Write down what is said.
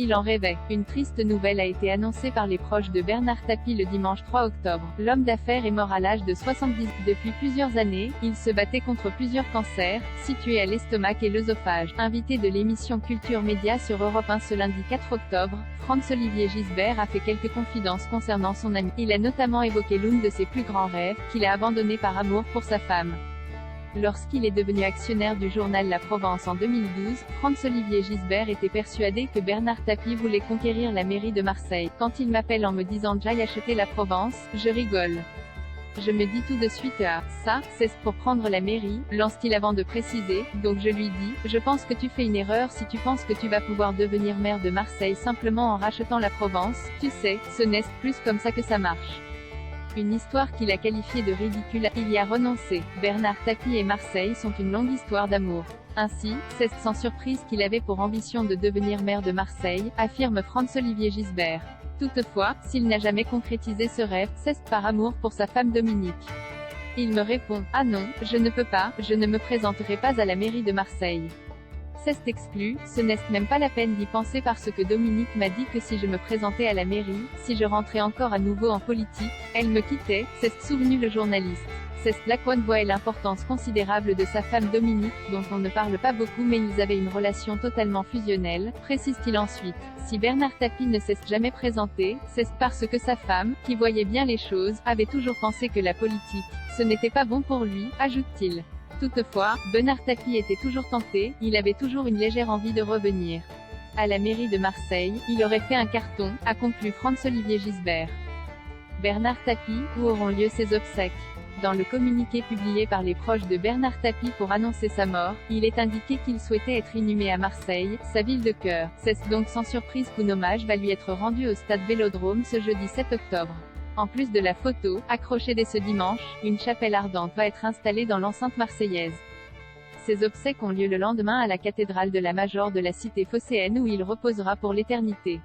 Il en rêvait. Une triste nouvelle a été annoncée par les proches de Bernard Tapie le dimanche 3 octobre. L'homme d'affaires est mort à l'âge de 70. Depuis plusieurs années, il se battait contre plusieurs cancers, situés à l'estomac et l'œsophage. Invité de l'émission Culture Média sur Europe 1 ce lundi 4 octobre, Franz-Olivier Gisbert a fait quelques confidences concernant son ami. Il a notamment évoqué l'une de ses plus grands rêves, qu'il a abandonné par amour pour sa femme. Lorsqu'il est devenu actionnaire du journal La Provence en 2012, Franz-Olivier Gisbert était persuadé que Bernard Tapie voulait conquérir la mairie de Marseille. Quand il m'appelle en me disant « j'aille acheter La Provence », je rigole. Je me dis tout de suite « ah, ça, c'est pour prendre la mairie », lance-t-il avant de préciser. Donc je lui dis « je pense que tu fais une erreur si tu penses que tu vas pouvoir devenir maire de Marseille simplement en rachetant La Provence, tu sais, ce n'est plus comme ça que ça marche ». Une histoire qu'il a qualifiée de ridicule. Il y a renoncé. Bernard Tapie et Marseille sont une longue histoire d'amour. Ainsi, c'est sans surprise qu'il avait pour ambition de devenir maire de Marseille, affirme Franz-Olivier Gisbert. Toutefois, s'il n'a jamais concrétisé ce rêve, c'est par amour pour sa femme Dominique. Il me répond « ah non, je ne peux pas, je ne me présenterai pas à la mairie de Marseille. C'est exclu, ce n'est même pas la peine d'y penser parce que Dominique m'a dit que si je me présentais à la mairie, si je rentrais encore à nouveau en politique, elle me quittait, s'est souvenu le journaliste. C'est là qu'on voit l'importance considérable de sa femme Dominique, dont on ne parle pas beaucoup mais ils avaient une relation totalement fusionnelle, précise-t-il ensuite. Si Bernard Tapie ne s'est jamais présenté, c'est parce que sa femme, qui voyait bien les choses, avait toujours pensé que la politique, ce n'était pas bon pour lui, ajoute-t-il. Toutefois, Bernard Tapie était toujours tenté, il avait toujours une légère envie de revenir à la mairie de Marseille, il aurait fait un carton, a conclu Franz-Olivier Gisbert. Bernard Tapie, où auront lieu ses obsèques? Dans le communiqué publié par les proches de Bernard Tapie pour annoncer sa mort, il est indiqué qu'il souhaitait être inhumé à Marseille, sa ville de cœur. C'est donc sans surprise qu'un hommage va lui être rendu au stade Vélodrome ce jeudi 7 octobre. En plus de la photo, accrochée dès ce dimanche, une chapelle ardente va être installée dans l'enceinte marseillaise. Ses obsèques ont lieu le lendemain à la cathédrale de la Major de la cité phocéenne où il reposera pour l'éternité.